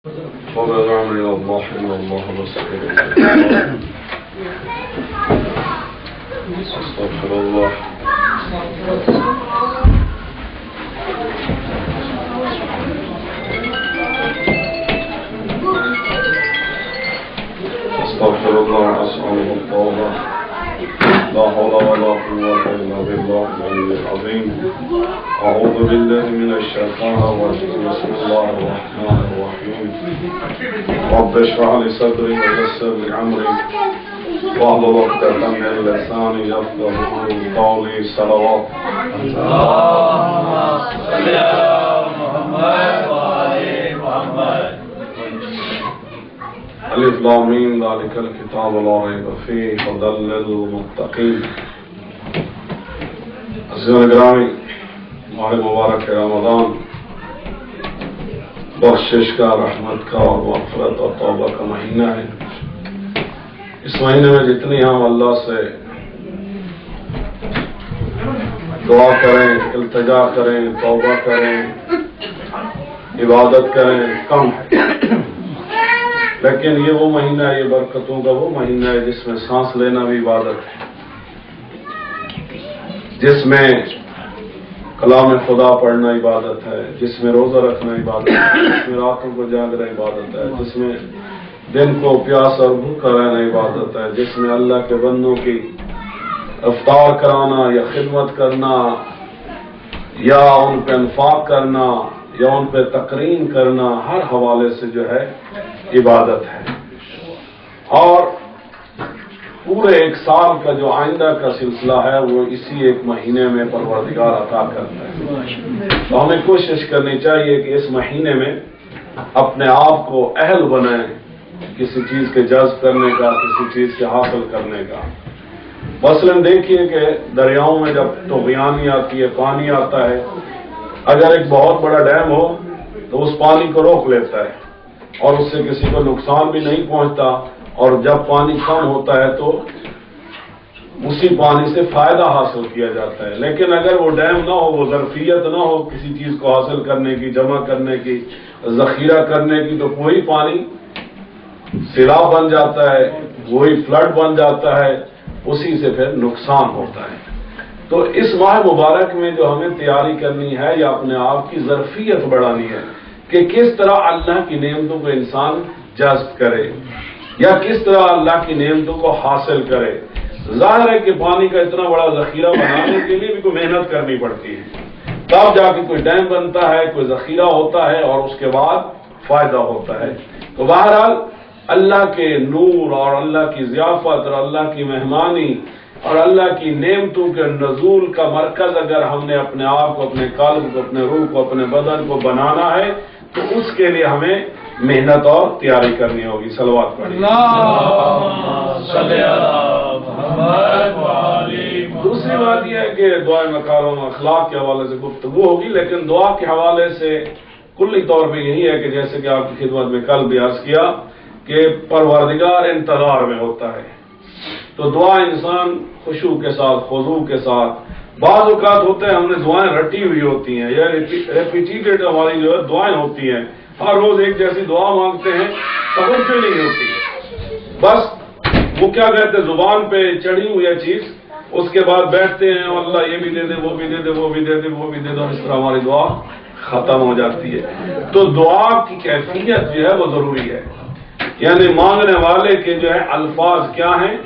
وما نعم إلى الله إلا الله رسول أستغفر الله أستغفر الله أسأله التوبة لا حول ولا قوة إلا بالله العلي العظيم أعوذ بالله من الشيطان الرجيم بسم الله الرحمن الرحيم رب اشرح لي صدري ويسر لي أمري واحلل عقدة من لساني يفقهوا قولي صلوات اللهم صل على محمد وآل محمد الف لام میم ذلك الكتاب لا ريب فيه هدى للمتقين. عزیزان گرامی، ماہ مبارک رمضان بخشش کا، رحمت کا اور مغفرت اور توبہ کا مہینہ ہے. اس مہینے میں جتنی ہم اللہ سے دعا کریں، التجا کریں، توبہ کریں، عبادت کریں کم ہے، لیکن یہ وہ مہینہ ہے، یہ برکتوں کا وہ مہینہ ہے جس میں سانس لینا بھی عبادت ہے، جس میں کلام خدا پڑھنا عبادت ہے، جس میں روزہ رکھنا عبادت ہے، جس میں راتوں کو جاگنا عبادت ہے، جس میں دن کو پیاس اور بھوکا رہنا عبادت ہے، جس میں اللہ کے بندوں کی افطار کرانا یا خدمت کرنا یا ان پہ انفاق کرنا یا ان پہ تقرین کرنا ہر حوالے سے جو ہے عبادت ہے. اور پورے ایک سال کا جو آئندہ کا سلسلہ ہے وہ اسی ایک مہینے میں پروردگار عطا کرتا ہے. تو ہمیں کوشش کرنی چاہیے کہ اس مہینے میں اپنے آپ کو اہل بنائیں کسی چیز کے جذب کرنے کا، کسی چیز کے حاصل کرنے کا. مثلاً دیکھیے کہ دریاؤں میں جب طغیانی آتی ہے، پانی آتا ہے، اگر ایک بہت بڑا ڈیم ہو تو اس پانی کو روک لیتا ہے اور اس سے کسی کو نقصان بھی نہیں پہنچتا، اور جب پانی کم ہوتا ہے تو اسی پانی سے فائدہ حاصل کیا جاتا ہے. لیکن اگر وہ ڈیم نہ ہو، وہ ظرفیت نہ ہو کسی چیز کو حاصل کرنے کی، جمع کرنے کی، ذخیرہ کرنے کی، تو وہی پانی سیلاب بن جاتا ہے، وہی فلڈ بن جاتا ہے، اسی سے پھر نقصان ہوتا ہے. تو اس ماہ مبارک میں جو ہمیں تیاری کرنی ہے یا اپنے آپ کی ظرفیت بڑھانی ہے کہ کس طرح اللہ کی نعمتوں کو انسان جذب کرے یا کس طرح اللہ کی نعمتوں کو حاصل کرے. ظاہر ہے کہ پانی کا اتنا بڑا ذخیرہ بنانے کے لیے بھی کوئی محنت کرنی پڑتی ہے، تب جا کے کوئی ڈیم بنتا ہے، کوئی ذخیرہ ہوتا ہے اور اس کے بعد فائدہ ہوتا ہے. تو بہرحال اللہ کے نور اور اللہ کی ضیافت اور اللہ کی مہمانی اور اللہ کی نعمتوں کے نزول کا مرکز اگر ہم نے اپنے آپ کو، اپنے قلب کو، اپنے روح کو، اپنے بدن کو بنانا ہے تو اس کے لیے ہمیں محنت اور تیاری کرنی ہوگی. صلوات پڑھیں. دوسری بات یہ ہے کہ دعائے مکارم اخلاق کے حوالے سے گفتگو ہوگی، لیکن دعا کے حوالے سے کلی طور پہ یہی ہے کہ جیسے کہ آپ کی خدمت میں کل بھی عرض کیا کہ پروردگار انتظار میں ہوتا ہے. تو دعا انسان خشوع کے ساتھ، خضوع کے ساتھ، بعض اوقات ہوتے ہیں ہم نے دعائیں رٹی ہوئی ہوتی ہیں یا ریپیٹیڈ ہماری جو ہے دعائیں ہوتی ہیں، ہر روز ایک جیسی دعا مانگتے ہیں، توجہ نہیں ہوتی. بس وہ کیا کہتے ہیں، زبان پہ چڑھی ہوئی ہے چیز، اس کے بعد بیٹھتے ہیں اور اللہ یہ بھی دے دے، وہ بھی دے دے، وہ بھی دے دے، وہ بھی دے دے، اور اس طرح ہماری دعا ختم ہو جاتی ہے. تو دعا کی کیفیت جو ہے وہ ضروری ہے، یعنی مانگنے والے کے جو ہے الفاظ کیا ہیں،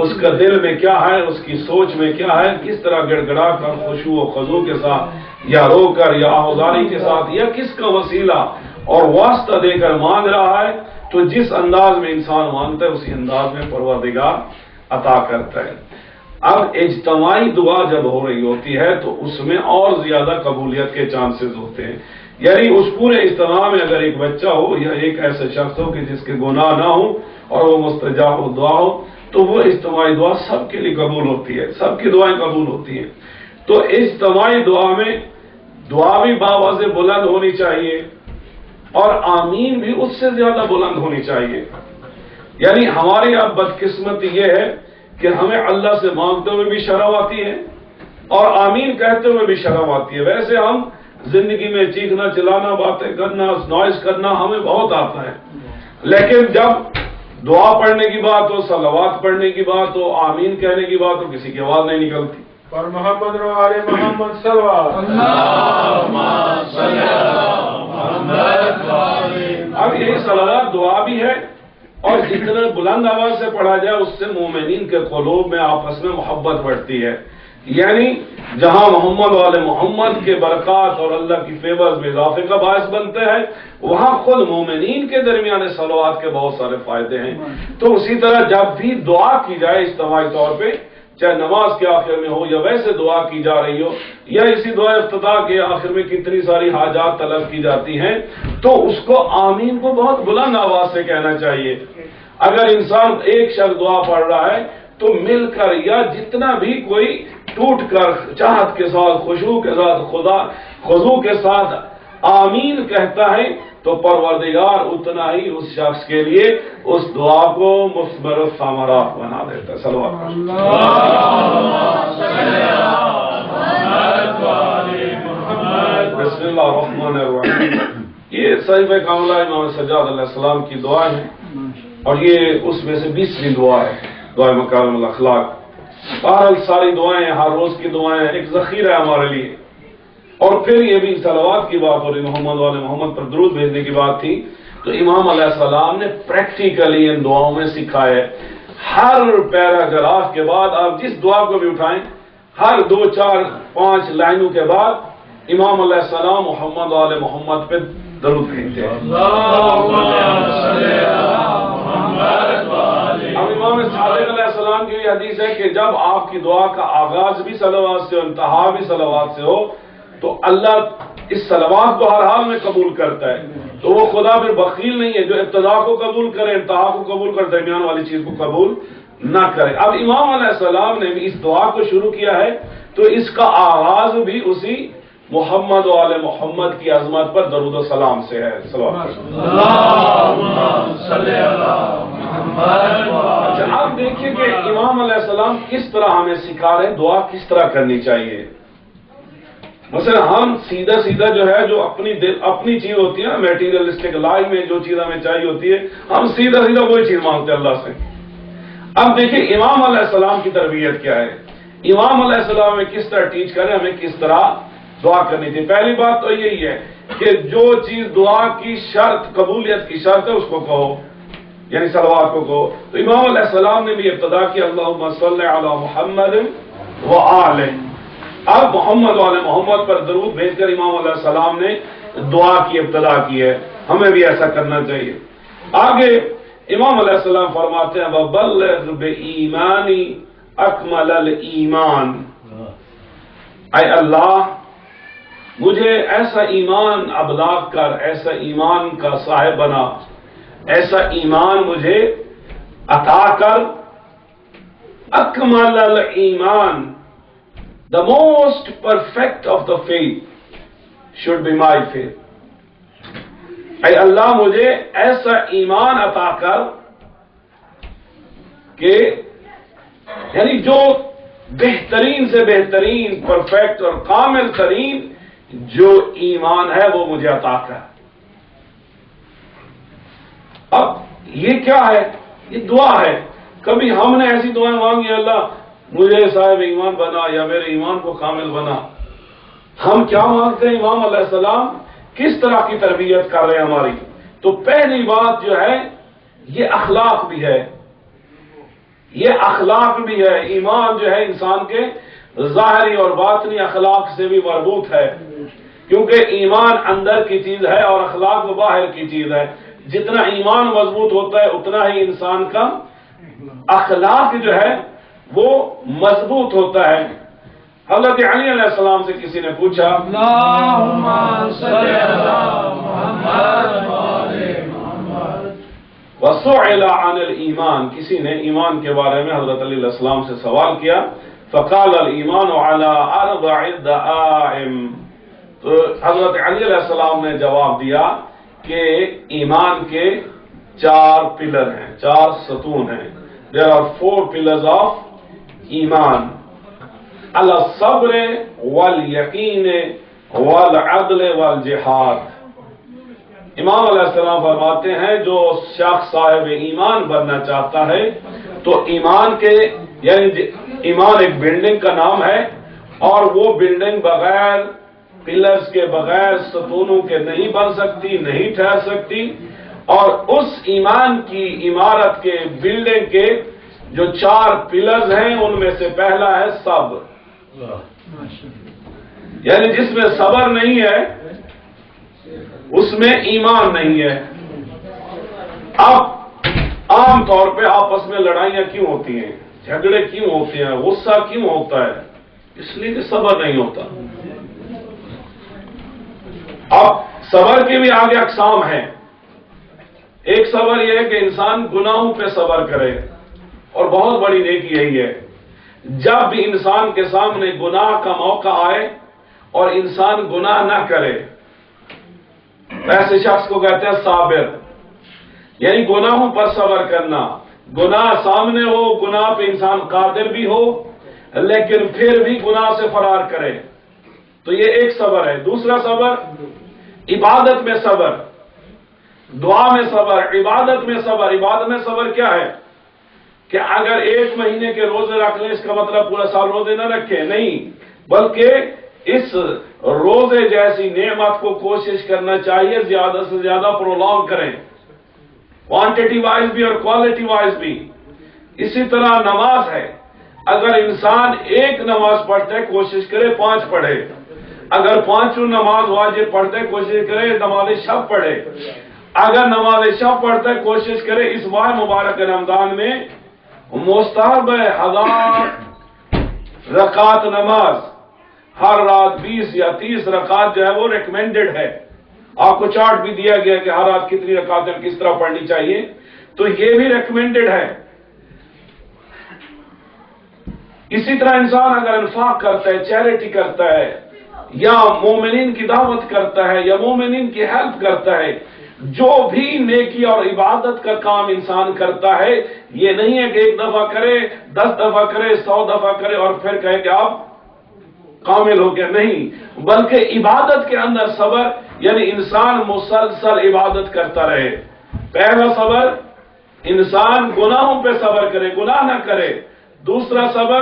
اس کا دل میں کیا ہے، اس کی سوچ میں کیا ہے، کس طرح گڑ گڑا کر خشوع و خضوع کے ساتھ یا رو کر یا آہوزاری کے ساتھ یا کس کا وسیلہ اور واسطہ دے کر مانگ رہا ہے. تو جس انداز میں انسان مانگتا ہے اسی انداز میں پروردگار عطا کرتا ہے. اب اجتماعی دعا جب ہو رہی ہوتی ہے تو اس میں اور زیادہ قبولیت کے چانسز ہوتے ہیں. یعنی اس پورے اجتماع میں اگر ایک بچہ ہو یا ایک ایسا شخص ہو کہ جس کے گناہ نہ ہو اور وہ مستجاب دعا ہو تو وہ اجتماعی دعا سب کے لیے قبول ہوتی ہے، سب کی دعائیں قبول ہوتی ہیں. تو اجتماعی دعا میں دعا بھی باوازِ بلند ہونی چاہیے اور آمین بھی اس سے زیادہ بلند ہونی چاہیے. یعنی ہماری اب بدقسمتی یہ ہے کہ ہمیں اللہ سے مانگتے ہوئے بھی شرم آتی ہے اور آمین کہتے ہوئے بھی شرم آتی ہے. ویسے ہم زندگی میں چیخنا چلانا باتیں کرنا نوائز کرنا ہمیں بہت آتا ہے، لیکن جب دعا پڑھنے کی بات ہو، صلوات پڑھنے کی بات ہو، آمین کہنے کی بات ہو، کسی کی آواز نہیں نکلتی۔ پر محمد روالے محمد صلوات اللہم صلی علی محمد وعلی۔ اب یہی صلوات دعا بھی ہے، اور جتنا بلند آواز سے پڑھا جائے اس سے مومنین کے قلوب میں آپس میں محبت بڑھتی ہے، یعنی جہاں محمد والے محمد کے برکات اور اللہ کی فیورز میں اضافے کا باعث بنتے ہیں، وہاں خود مومنین کے درمیان صلوات کے بہت سارے فائدے ہیں۔ تو اسی طرح جب بھی دعا کی جائے اجتماعی طور پہ، چاہے نماز کے آخر میں ہو یا ویسے دعا کی جا رہی ہو، یا اسی دعا افتتاح کے آخر میں کتنی ساری حاجات طلب کی جاتی ہیں، تو اس کو آمین کو بہت بلند آواز سے کہنا چاہیے۔ اگر انسان ایک شخص دعا پڑھ رہا ہے تو مل کر یا جتنا بھی کوئی ٹوٹ کر چاہت کے ساتھ، خشوع کے ساتھ، خضوع کے ساتھ آمین کہتا ہے تو پروردگار اتنا ہی اس شخص کے لیے اس دعا کو مثمر ثمرات بنا دیتا ہے۔ صلوات بسم اللہ الرحمن الرحیم۔ یہ صحیفہ کاملہ امام سجاد علیہ السلام کی دعا ہے، اور یہ اس میں سے 20ویں دعا ہے، دعا مکارم الاخلاق۔ بہرحال ساری دعائیں، ہر روز کی دعائیں ایک ذخیرہ ہے ہمارے لیے۔ اور پھر یہ بھی صلوات کی بات ہو رہی، محمد والے محمد پر درود بھیجنے کی بات تھی، تو امام علیہ السلام نے پریکٹیکلی ان دعاؤں میں سکھایا ہے۔ ہر پیراگراف کے بعد آپ جس دعا کو بھی اٹھائیں، ہر 2 4 5 لائنوں کے بعد امام علیہ السلام محمد والے محمد پہ درود بھیجتے ہیں۔ اب امام صادق علیہ السلام کی یہ حدیث ہے کہ جب آپ کی دعا کا آغاز بھی صلوات سے اور انتہا بھی صلوات سے ہو تو اللہ اس صلوات کو ہر حال میں قبول کرتا ہے۔ تو وہ خدا پھر بخیل نہیں ہے جو ابتدا کو قبول کرے، انتہا کو قبول کرے، درمیان والی چیز کو قبول نہ کرے۔ اب امام علیہ السلام نے بھی اس دعا کو شروع کیا ہے تو اس کا آغاز بھی اسی محمد و آل محمد کی عظمت پر درود و سلام سے ہے۔ اچھا، آپ دیکھیے کہ امام علیہ السلام کس طرح ہمیں سکھا رہے ہیں دعا کس طرح کرنی چاہیے۔ مثلا ہم سیدھا جو ہے، جو اپنی چیز ہوتی ہے نا، میٹیریلسٹک لائف میں جو چیز ہمیں چاہیے ہوتی ہے، ہم سیدھا وہی چیز مانگتے ہیں اللہ سے۔ اب دیکھیں امام علیہ السلام کی تربیت کیا ہے، امام علیہ السلام میں کس طرح ٹیچ کریں ہمیں کس طرح دعا کرنی تھی۔ پہلی بات تو یہی ہے کہ جو چیز دعا کی شرط، قبولیت کی شرط ہے، اس کو کہو، یعنی صلوات کو کہو۔ تو امام علیہ السلام نے بھی ابتدا کی اللہم صلی علی محمد وآلہ۔ اب محمد والے محمد پر درود بھیج کر امام علیہ السلام نے دعا کی ابتدا کی ہے، ہمیں بھی ایسا کرنا چاہیے۔ آگے امام علیہ السلام فرماتے ہیں وَبَلِّغْ بِإِيمَانِ أَكْمَلَ الْإِيمَانِ، اے اللہ مجھے ایسا ایمان ابلاغ کر، ایسا ایمان کا صاحب بنا، ایسا ایمان مجھے عطا کر۔ اکمل الایمان، the most perfect of the faith should be my faith۔ اے اللہ مجھے ایسا ایمان عطا کر کہ یعنی جو بہترین سے بہترین، پرفیکٹ اور کامل ترین جو ایمان ہے وہ مجھے عطا کر۔ اب یہ کیا ہے؟ یہ دعا ہے۔ کبھی ہم نے ایسی دعائیں مانگی اللہ مجھے صاحب ایمان بنا یا میرے ایمان کو کامل بنا۔ ہم کیا مانگتے ہیں؟ امام علیہ السلام کس طرح کی تربیت کر رہے ہیں ہماری؟ تو پہلی بات جو ہے یہ اخلاق بھی ہے، یہ اخلاق بھی ہے۔ ایمان جو ہے انسان کے ظاہری اور باطنی اخلاق سے بھی مربوط ہے، کیونکہ ایمان اندر کی چیز ہے اور اخلاق باہر کی چیز ہے۔ جتنا ایمان مضبوط ہوتا ہے اتنا ہی انسان کا اخلاق جو ہے وہ مضبوط ہوتا ہے۔ حضرت علی علیہ السلام سے کسی نے پوچھا اللہم صلی علی محمد وآلہ محمد، وسئل عن الایمان، کسی نے ایمان کے بارے میں حضرت علی علیہ السلام سے سوال کیا، فقال الایمان علی 4 دعائم، تو حضرت علی علیہ السلام نے جواب دیا کہ ایمان کے 4 پلر ہیں، 4 ستون ہیں۔ There are 4 pillars of ایمان، الصبر والیقین والعدل والجہاد. امام علیہ السلام فرماتے ہیں جو شخص صاحب ایمان بننا چاہتا ہے تو ایمان کے یعنی ایمان ایک بلڈنگ کا نام ہے، اور وہ بلڈنگ بغیر پلرز کے، بغیر ستونوں کے نہیں بن سکتی، نہیں ٹھہر سکتی. اور اس ایمان کی عمارت کے بلڈنگ کے جو 4 پلرز ہیں ان میں سے پہلا ہے صبر. یعنی جس میں صبر نہیں ہے اس میں ایمان نہیں ہے. اب عام طور پہ آپس میں لڑائیاں کیوں ہوتی ہیں، جھگڑے کیوں ہوتے ہیں، غصہ کیوں ہوتا ہے؟ اس لیے کہ صبر نہیں ہوتا. اب صبر کے بھی آگے اقسام ہیں. ایک صبر یہ ہے کہ انسان گناہوں پہ صبر کرے، اور بہت بڑی نیکی یہی ہے جب بھی انسان کے سامنے گناہ کا موقع آئے اور انسان گناہ نہ کرے، ایسے شخص کو کہتے ہیں صابر. یعنی گناہوں پر صبر کرنا، گناہ سامنے ہو، گناہ پہ انسان قادر بھی ہو لیکن پھر بھی گناہ سے فرار کرے، تو یہ ایک صبر ہے. دوسرا صبر عبادت میں صبر، دعا میں صبر، عبادت میں صبر. عبادت میں صبر کیا ہے کہ اگر 1 مہینے کے روزے رکھ لیں اس کا مطلب پورا سال روزے نہ رکھیں، نہیں، بلکہ اس روزے جیسی نعمت کو کوشش کرنا چاہیے زیادہ سے زیادہ پرولونگ کریں، کوانٹٹی وائز بھی اور کوالٹی وائز بھی. اسی طرح نماز ہے، اگر انسان 1 نماز پڑھتا ہے کوشش کرے 5 پڑھے، اگر 5 نماز واجب پڑھتا ہے کوشش کرے نماز شب پڑھے، اگر نماز شب پڑھتا ہے کوشش کرے اس ماہ مبارک رمضان میں مستحب 1000 رکعت نماز، ہر رات 20 یا 30 رکعت جو ہے وہ ریکمینڈڈ ہے. آپ کو چارٹ بھی دیا گیا کہ ہر رات کتنی رکعتیں کس طرح پڑھنی چاہیے، تو یہ بھی ریکمینڈڈ ہے. اسی طرح انسان اگر انفاق کرتا ہے، چیریٹی کرتا ہے، یا مومنین کی دعوت کرتا ہے، یا مومنین کی ہیلپ کرتا ہے، جو بھی نیکی اور عبادت کا کام انسان کرتا ہے، یہ نہیں ہے کہ 1 دفعہ کرے، 10 دفعہ کرے، 100 دفعہ کرے اور پھر کہے کہ آپ کامل ہو گیا، نہیں، بلکہ عبادت کے اندر صبر، یعنی انسان مسلسل عبادت کرتا رہے. پہلا صبر انسان گناہوں پہ صبر کرے، گناہ نہ کرے. دوسرا صبر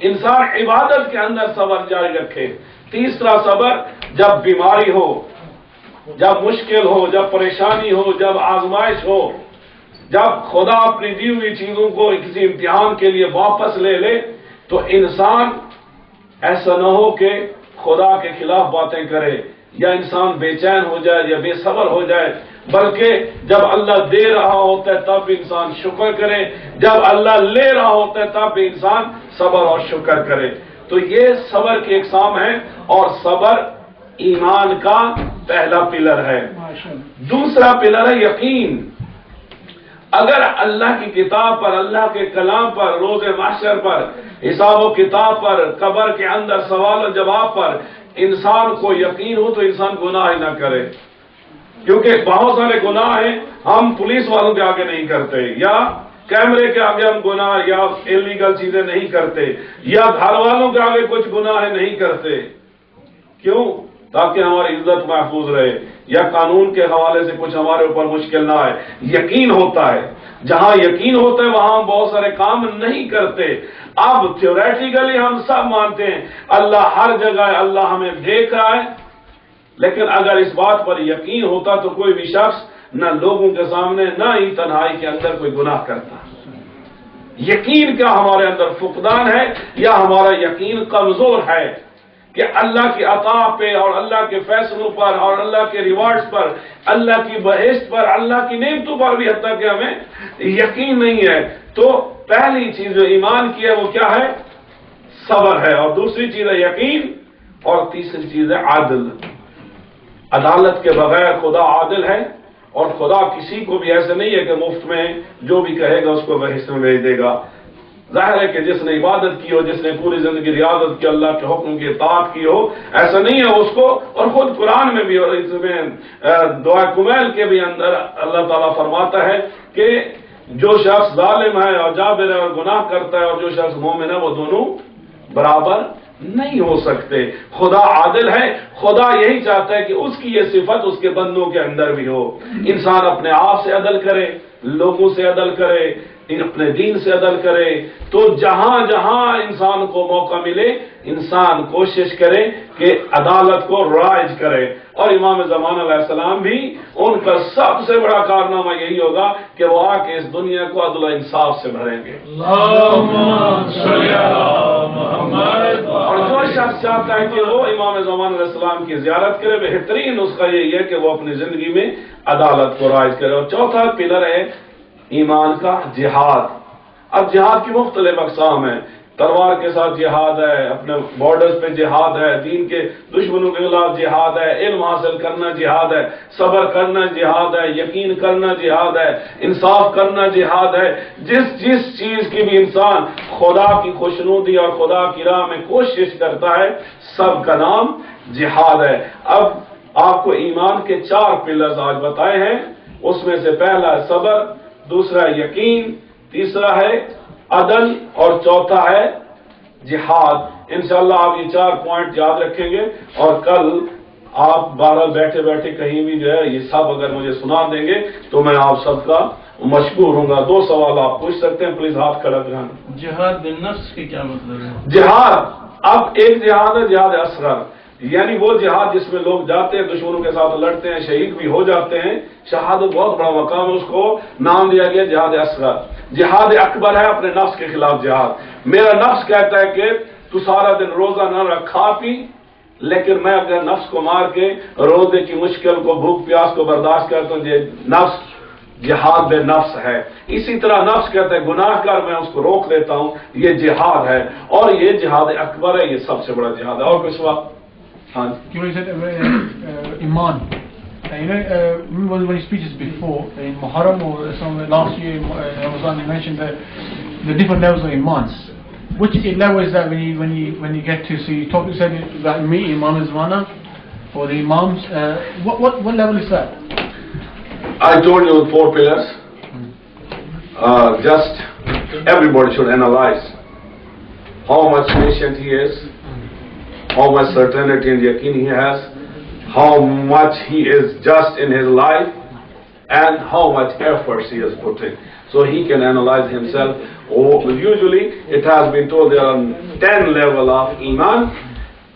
انسان عبادت کے اندر صبر جاری رکھے. تیسرا صبر جب بیماری ہو، جب مشکل ہو، جب پریشانی ہو، جب آزمائش ہو، جب خدا اپنی دی ہوئی چیزوں کو کسی امتحان کے لیے واپس لے لے، تو انسان ایسا نہ ہو کہ خدا کے خلاف باتیں کرے یا انسان بے چین ہو جائے یا بے صبر ہو جائے، بلکہ جب اللہ دے رہا ہوتا ہے تب بھی انسان شکر کرے، جب اللہ لے رہا ہوتا ہے تب بھی انسان صبر اور شکر کرے. تو یہ صبر کی اقسام ہے، اور صبر ایمان کا پہلا پلر ہے. دوسرا پلر ہے یقین. اگر اللہ کی کتاب پر، اللہ کے کلام پر، روز محشر پر، حساب و کتاب پر، قبر کے اندر سوال و جواب پر انسان کو یقین ہو تو انسان گناہ ہی نہ کرے. کیونکہ بہت سارے گناہ ہیں ہم پولیس والوں کے آگے نہیں کرتے، یا کیمرے کے آگے ہم گناہ یا انلیگل چیزیں نہیں کرتے، یا گھر والوں کے آگے کچھ گناہ نہیں کرتے. کیوں؟ تاکہ ہماری عزت محفوظ رہے، یا قانون کے حوالے سے کچھ ہمارے اوپر مشکل نہ آئے. یقین ہوتا ہے، جہاں یقین ہوتا ہے وہاں ہم بہت سارے کام نہیں کرتے. اب تھیوریٹیکلی ہم سب مانتے ہیں اللہ ہر جگہ ہے، اللہ ہمیں دیکھ رہا ہے، لیکن اگر اس بات پر یقین ہوتا تو کوئی بھی شخص نہ لوگوں کے سامنے نہ ہی تنہائی کے اندر کوئی گناہ کرتا. یقین کیا ہمارے اندر فقدان ہے، یا ہمارا یقین کمزور ہے کہ اللہ کی عطا پہ اور اللہ کے فیصلوں پر اور اللہ کے ریوارڈز پر، اللہ کی بہشت پر، اللہ کی نعمتوں پر بھی حتیٰ کہ ہمیں یقین نہیں ہے. تو پہلی چیز جو ایمان کی ہے وہ کیا ہے؟ صبر ہے. اور دوسری چیز ہے یقین، اور تیسری چیز ہے عدل. عدالت کے بغیر خدا عادل ہے، اور خدا کسی کو بھی ایسے نہیں ہے کہ مفت میں جو بھی کہے گا اس کو بہشت میں بھیج دے گا. ظاہر ہے کہ جس نے عبادت کی ہو، جس نے پوری زندگی ریاضت کی، اللہ کے حکم کی اطاعت کی ہو، ایسا نہیں ہے اس کو. اور خود قرآن میں بھی اور اس میں دعا کمیل کے بھی اندر اللہ تعالیٰ فرماتا ہے کہ جو شخص ظالم ہے اور جابر ہے اور گناہ کرتا ہے اور جو شخص مومن ہے وہ دونوں برابر نہیں ہو سکتے۔ خدا عادل ہے، خدا یہی چاہتا ہے کہ اس کی یہ صفت اس کے بندوں کے اندر بھی ہو۔ انسان اپنے آپ سے عدل کرے، لوگوں سے عدل کرے، اپنے دین سے عدل کرے، تو جہاں جہاں انسان کو موقع ملے انسان کوشش کرے کہ عدالت کو رائج کرے۔ اور امام زمان علیہ السلام بھی ان کا سب سے بڑا کارنامہ یہی ہوگا کہ وہ آ کے اس دنیا کو عدل و انصاف سے بھریں گے۔ اور جو شخص چاہتا ہے کہ وہ امام زمان علیہ السلام کی زیارت کرے، بہترین نسخہ یہی ہے کہ وہ اپنی زندگی میں عدالت کو رائج کرے۔ اور چوتھا پلر ہے ایمان کا جہاد۔ اب جہاد کی مختلف اقسام ہیں، تلوار کے ساتھ جہاد ہے، اپنے بارڈرز پہ جہاد ہے، دین کے دشمنوں کے خلاف جہاد ہے، علم حاصل کرنا جہاد ہے، صبر کرنا جہاد ہے، یقین کرنا جہاد ہے، انصاف کرنا جہاد ہے۔ جس چیز کی بھی انسان خدا کی خوشنودی اور خدا کی راہ میں کوشش کرتا ہے سب کا نام جہاد ہے۔ اب آپ کو ایمان کے 4 پلرز آج بتائے ہیں، اس میں سے پہلا ہے صبر، دوسرا ہے یقین، تیسرا ہے عدل اور چوتھا ہے جہاد۔ انشاءاللہ آپ یہ 4 پوائنٹ یاد رکھیں گے، اور کل آپ 12 بیٹھے بیٹھے کہیں بھی جو ہے یہ سب اگر مجھے سنا دیں گے تو میں آپ سب کا مشکور ہوں گا۔ 2 سوال آپ پوچھ سکتے ہیں، پلیز ہاتھ کھڑا کریں۔ جہاد بالنفس کے کیا مطلب ہے؟ جہاد، اب ایک جہاد ہے جہاد اصغر، یعنی وہ جہاد جس میں لوگ جاتے ہیں، دشمنوں کے ساتھ لڑتے ہیں، شہید بھی ہو جاتے ہیں، شہادت بہت بڑا مقام ہے، اس کو نام دیا گیا جہاد اصغر۔ جہاد اکبر ہے اپنے نفس کے خلاف جہاد۔ میرا نفس کہتا ہے کہ تو سارا دن روزہ نہ رکھ، کھا پی، لیکن میں اگر نفس کو مار کے روزے کی مشکل کو، بھوک پیاس کو برداشت کرتا ہوں، یہ نفس جہاد بے نفس ہے۔ اسی طرح نفس کہتا ہے گناہ کر، میں اس کو روک دیتا ہوں، یہ جہاد ہے، اور یہ جہاد اکبر ہے، یہ سب سے بڑا جہاد ہے۔ اور کچھ بات؟ ہاں You know, he said Iman. Remember one of his speeches before in Muharram or somewhere last year in Ramadan, he mentioned the different levels of Imans. Which level is that when you get to? So you said that me, Imam Zamana, or the Imams. What level is that? I told you 4 pillars. Just everybody should analyze how much patient he is, how much certainty and yaqeen he has, how much he is just in his life, and how much efforts he is putting. So he can analyze himself. Usually it has been told there are 10 levels of Iman,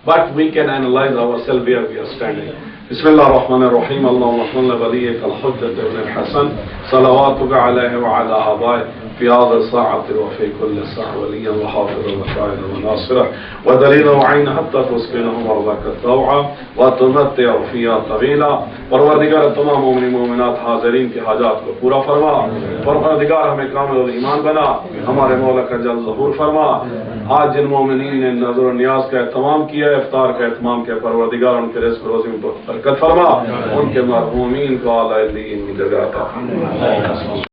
but we can analyze ourselves where we are standing. بسم الله الرحمن الرحيم. اللهم صل وليك الحجة ابن الحسن صلواتك عليه وعلى آبائه في هذا الساعة وفي كل ساعة وليا وحافظا وقائدا وناصرا ودليلا وعينا حتى تسكنه مرضاك الطوعا وتمتع فيها طويلا. پروردگار تمام مومنین مومنات حاضرین کی حاجات کو پورا فرما. پروردگار ہمیں کامل ایمان بنا، ہمارے مولا کا جل ظہور فرما. آج جن مومنین نے نظر و نیاز کا اہتمام کیا، افطار کا اہتمام کیا، پروردگار ان کے رزق روزی میں برکت فرما، ان کے مرحومین کو اعلی علیین کی جگہ عطا فرما.